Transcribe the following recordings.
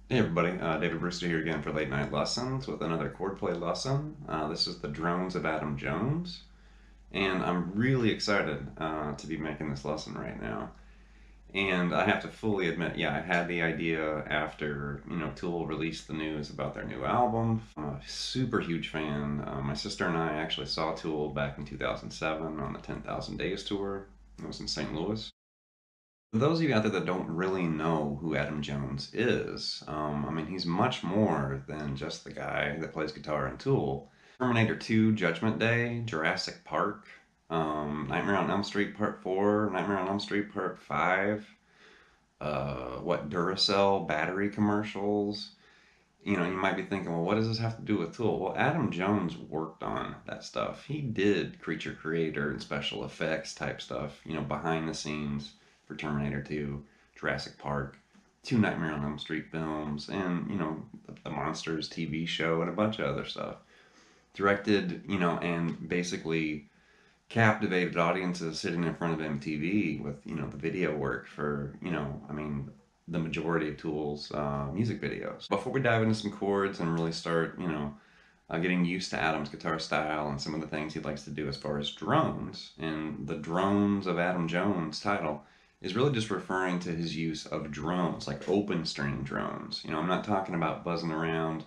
Hey everybody, David Brewster here again for Late Night Lessons with another chordplay lesson. This is the Drones of Adam Jones, and I'm really excited to be making this lesson right now. And I have to fully admit, yeah, I had the idea after, Tool released the news about their new album. I'm a super huge fan. My sister and I actually saw Tool back in 2007 on the 10,000 Days tour. It was in St. Louis. For those of you out there that don't really know who Adam Jones is, I mean, he's much more than just the guy that plays guitar in Tool. Terminator 2, Judgment Day, Jurassic Park, Nightmare on Elm Street Part 4, Nightmare on Elm Street Part 5, Duracell battery commercials. You might be thinking, well, what does this have to do with Tool? Well, Adam Jones worked on that stuff. He did creature creator and special effects type stuff, behind the scenes for Terminator 2, Jurassic Park, two Nightmare on Elm Street films, and, the Monsters TV show and a bunch of other stuff. Directed, and basically captivated audiences sitting in front of MTV with, the video work for, I mean, the majority of Tool's music videos. Before we dive into some chords and really start, getting used to Adam's guitar style and some of the things he likes to do as far as drones, and the Drones of Adam Jones title is really just referring to his use of drones, like open string drones. I'm not talking about buzzing around,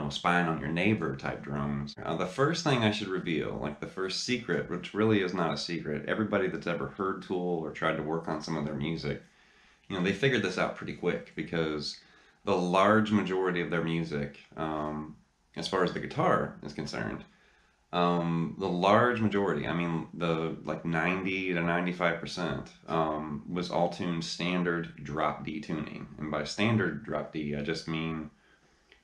spying on your neighbor type drones. The first thing I should reveal, like the first secret, which really is not a secret, everybody that's ever heard Tool or tried to work on some of their music, they figured this out pretty quick because the large majority of their music, as far as the guitar is concerned, the large majority, I mean, the like 90 to 95%, was all tuned standard drop D tuning. And by standard drop D, I just mean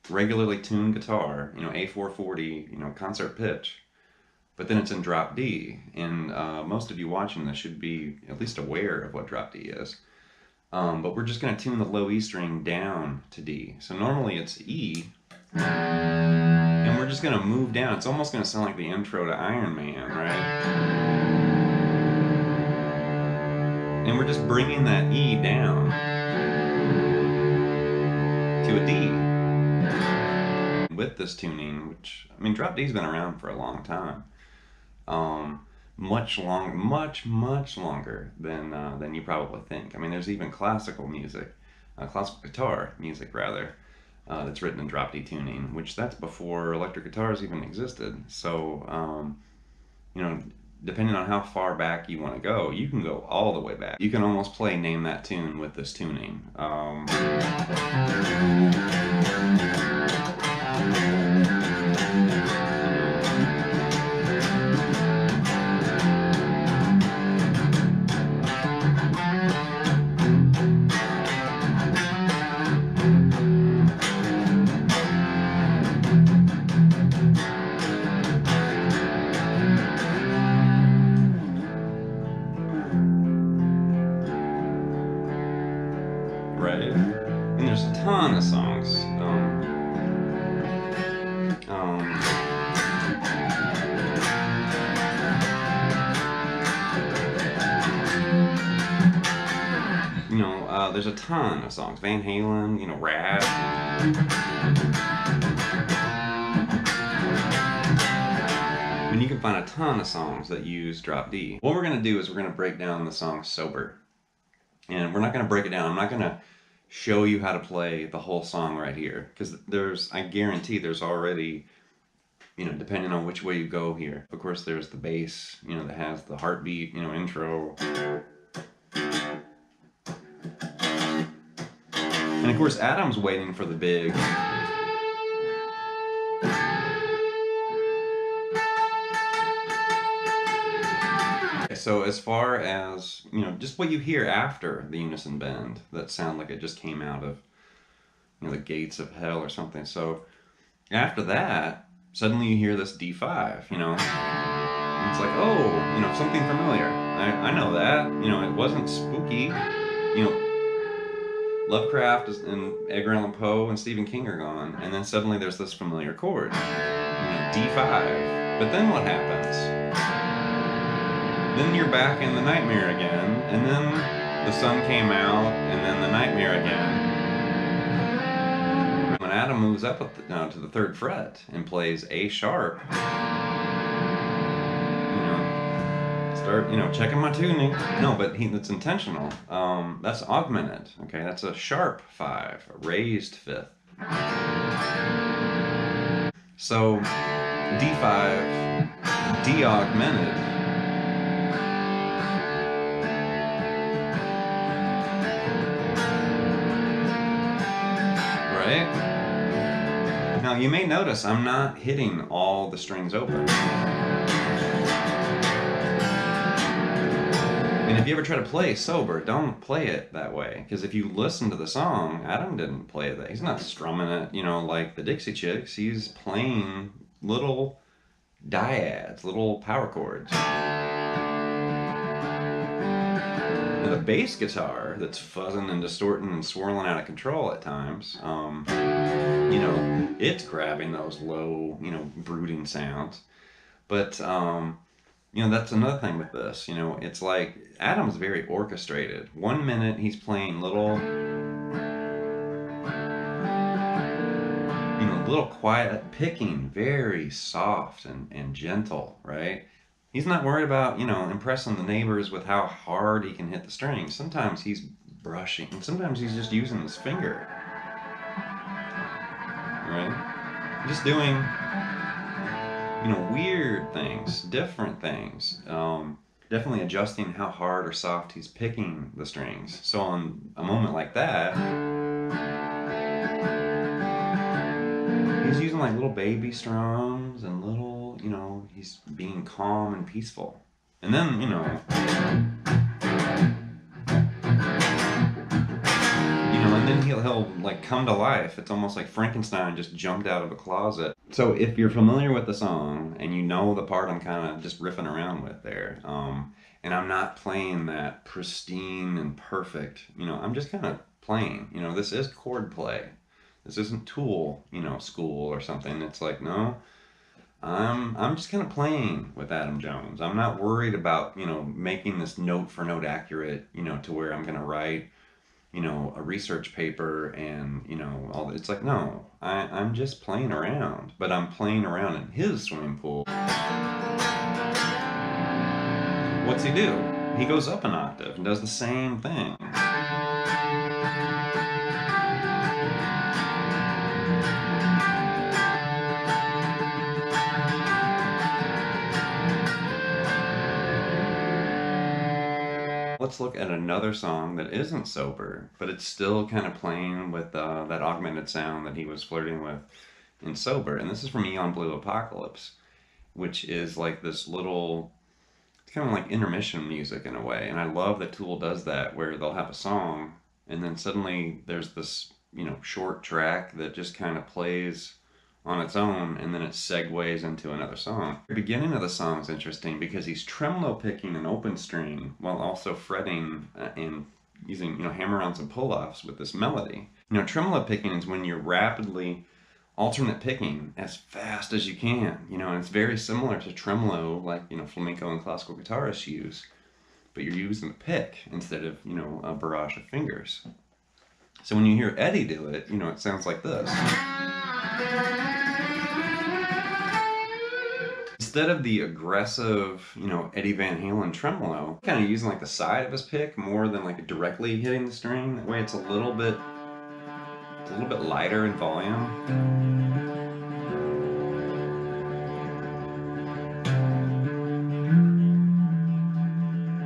regularly tuned guitar, A440, concert pitch, but then it's in drop D. And most of you watching this should be at least aware of what drop D is. But we're just going to tune the low E string down to D. So normally it's E, and we're just going to move down. It's almost going to sound like the intro to Iron Man, right? And we're just bringing that E down to a D with this tuning, which, I mean, drop D's been around for a long time. Much longer than you probably think. I mean, there's even classical music, classical guitar music rather, that's written in drop D tuning, which that's before electric guitars even existed. So, depending on how far back you want to go, you can go all the way back. You can almost play Name That Tune with this tuning. Right? And there's a ton of songs. There's a ton of songs. Van Halen, Rad. I mean, you can find a ton of songs that use drop D. What we're going to do is we're going to break down the song sober. And we're not going to break it down. I'm not going to show you how to play the whole song right here, because I guarantee there's already, depending on which way you go here. Of course, there's the bass, that has the heartbeat, intro. And of course, Adam's waiting for the big. So as far as, just what you hear after the unison bend that sound like it just came out of, the gates of hell or something. So after that, suddenly you hear this D5, and it's like, oh, something familiar. I know that, it wasn't spooky, Lovecraft and Edgar Allan Poe and Stephen King are gone, and then suddenly there's this familiar chord, D5. But then what happens? Then you're back in the nightmare again, and then the sun came out, and then the nightmare again. Adam moves up to the 3rd fret and plays A sharp. Start, checking my tuning. No, but that's intentional. That's augmented. Okay, that's a sharp 5, a raised 5th. So D5, D augmented. Right? Now you may notice I'm not hitting all the strings open. And if you ever try to play sober, don't play it that way. Because if you listen to the song, Adam didn't play that. He's not strumming it, like the Dixie Chicks. He's playing little dyads, little power chords. And the bass guitar that's fuzzing and distorting and swirling out of control at times, it's grabbing those low, brooding sounds. But that's another thing with this. It's like Adam's very orchestrated. 1 minute he's playing little quiet picking, very soft and gentle, right? He's not worried about, impressing the neighbors with how hard he can hit the strings. Sometimes he's brushing, and sometimes he's just using his finger, right? Just doing weird things, different things. Definitely adjusting how hard or soft he's picking the strings. So on a moment like that, he's using like little baby strums and little, he's being calm and peaceful. And then, and then he'll like come to life. It's almost like Frankenstein just jumped out of a closet. So if you're familiar with the song and you know the part I'm kind of just riffing around with there, and I'm not playing that pristine and perfect, I'm just kind of playing. This is Chordplay. This isn't Tool, school or something. It's like, no, I'm just kind of playing with Adam Jones. I'm not worried about, making this note for note accurate, to where I'm going to write, a research paper and, all. It's like, no, I'm just playing around, but I'm playing around in his swimming pool. What's he do? He goes up an octave and does the same thing. Let's look at another song that isn't sober, but it's still kind of playing with that augmented sound that he was flirting with in sober. And this is from Eon Blue Apocalypse, which is like this little, it's kind of like intermission music in a way. And I love that Tool does that, where they'll have a song and then suddenly there's this, short track that just kind of plays on its own, and then it segues into another song. The beginning of the song is interesting because he's tremolo picking an open string while also fretting and using, hammer-ons and pull-offs with this melody. Tremolo picking is when you're rapidly alternate picking as fast as you can, and it's very similar to tremolo, like, flamenco and classical guitarists use, but you're using a pick instead of, a barrage of fingers. So when you hear Eddie do it, it sounds like this. Instead of the aggressive, Eddie Van Halen tremolo, kind of using like the side of his pick more than like directly hitting the string. That way it's a little bit lighter in volume.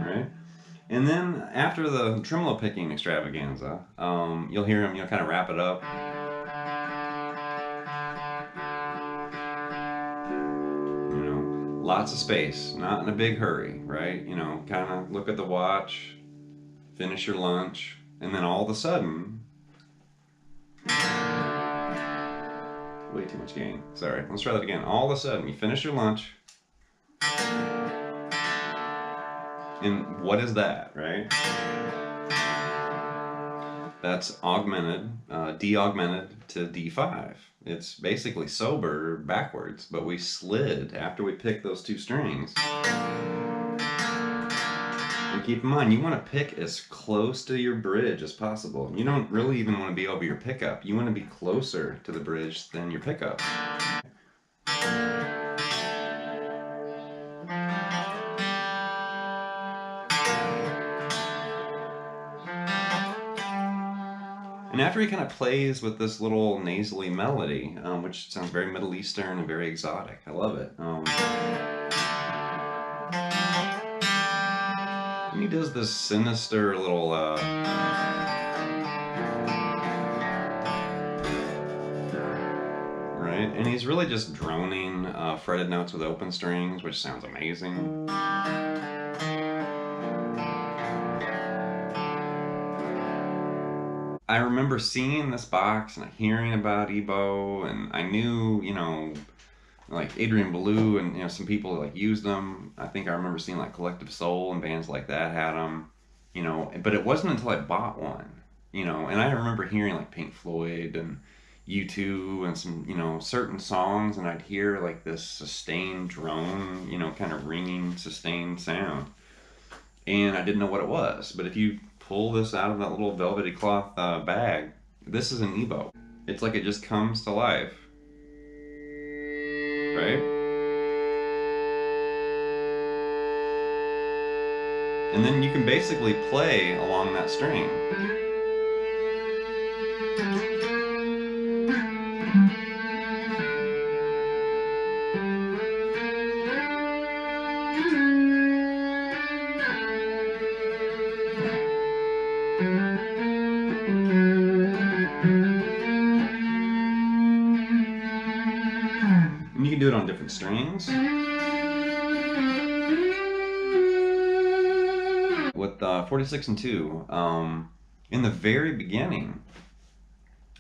Right? And then after the tremolo picking extravaganza, you'll hear him, kind of wrap it up. Lots of space, not in a big hurry, right? Kind of look at the watch, finish your lunch, and then all of a sudden, way too much gain. Sorry, let's try that again. All of a sudden, you finish your lunch, and what is that, right? That's augmented, de-augmented to D5. It's basically sober backwards, but we slid after we picked those two strings. And keep in mind, you want to pick as close to your bridge as possible. You don't really even want to be over your pickup. You want to be closer to the bridge than your pickup. And after he kind of plays with this little nasally melody, which sounds very Middle Eastern and very exotic, I love it. And he does this sinister little, right? And he's really just droning fretted notes with open strings, which sounds amazing. I remember seeing this box and hearing about Ebo, and I knew, you know, like Adrian Belew and, you know, some people like used them. I think I remember seeing like Collective Soul and bands like that had them, you know, but it wasn't until I bought one, you know, and I remember hearing like Pink Floyd and U2 and some, you know, certain songs, and I'd hear like this sustained drone, you know, kind of ringing sustained sound, and I didn't know what it was. But if you pull this out of that little velvety cloth bag, this is an Ebo. It's like it just comes to life, right? And then you can basically play along that string. And you can do it on different strings. With 46 and 2, in the very beginning,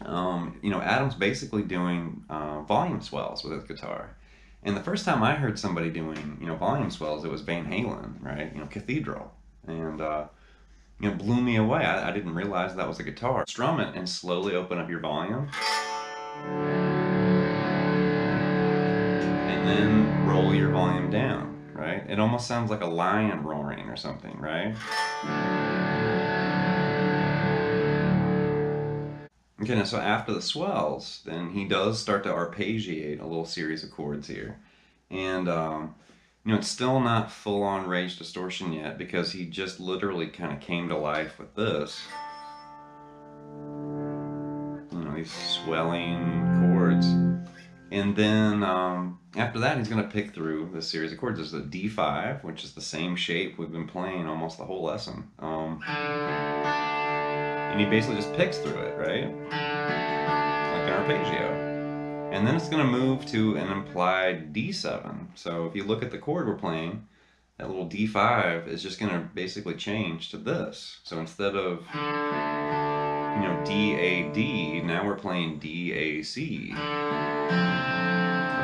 you know, Adam's basically doing volume swells with his guitar. And the first time I heard somebody doing, you know, volume swells, it was Van Halen, right? You know, Cathedral. And, you know, blew me away. I didn't realize that was a guitar. Strum it and slowly open up your volume. And then roll your volume down, right? It almost sounds like a lion roaring or something, right? Okay, now so after the swells, then he does start to arpeggiate a little series of chords here. And, you know, it's still not full-on rage distortion yet, because he just literally kind of came to life with this. You know, these swelling chords. And then after that, he's going to pick through this series of chords. There's a D5, which is the same shape we've been playing almost the whole lesson. And he basically just picks through it, right? Like an arpeggio. And then it's going to move to an implied D7. So if you look at the chord we're playing, that little D5 is just going to basically change to this. So instead of, you know, D-A-D, now we're playing D-A-C.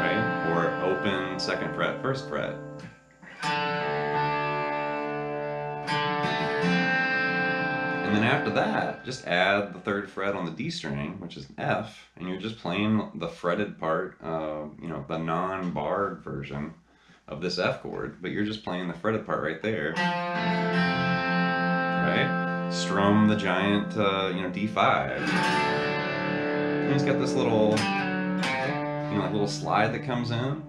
Right? Or open 2nd fret, 1st fret. And then after that, just add the 3rd fret on the D string, which is an F, and you're just playing the fretted part, you know, the non-barred version of this F chord, but you're just playing the fretted part right there, right? Strum the giant, you know, D5. And it's got this little, you know, like little slide that comes in.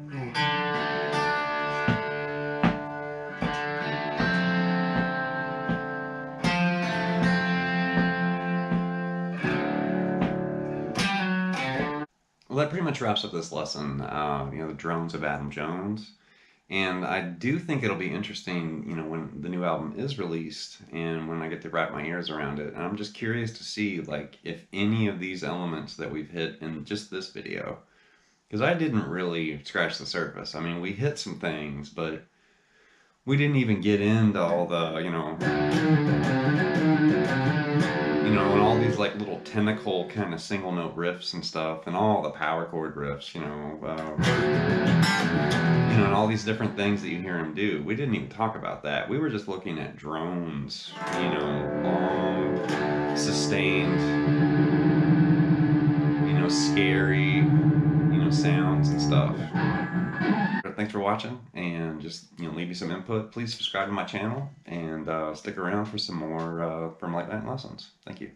Well, that pretty much wraps up this lesson, you know, the drones of Adam Jones. And I do think it'll be interesting, you know, when the new album is released and when I get to wrap my ears around it. And I'm just curious to see, like, if any of these elements that we've hit in just this video, because I didn't really scratch the surface. I mean, we hit some things, but we didn't even get into all the, you know, and all these like little tentacle kind of single note riffs and stuff, and all the power chord riffs, you know, and all these different things that you hear him do. We didn't even talk about that. We were just looking at drones, you know, long, sustained, you know, scary, you know, sounds and stuff. thanks for watching, and just leave me some input. Please subscribe to my channel and stick around for some more from Late Night Lessons. Thank you.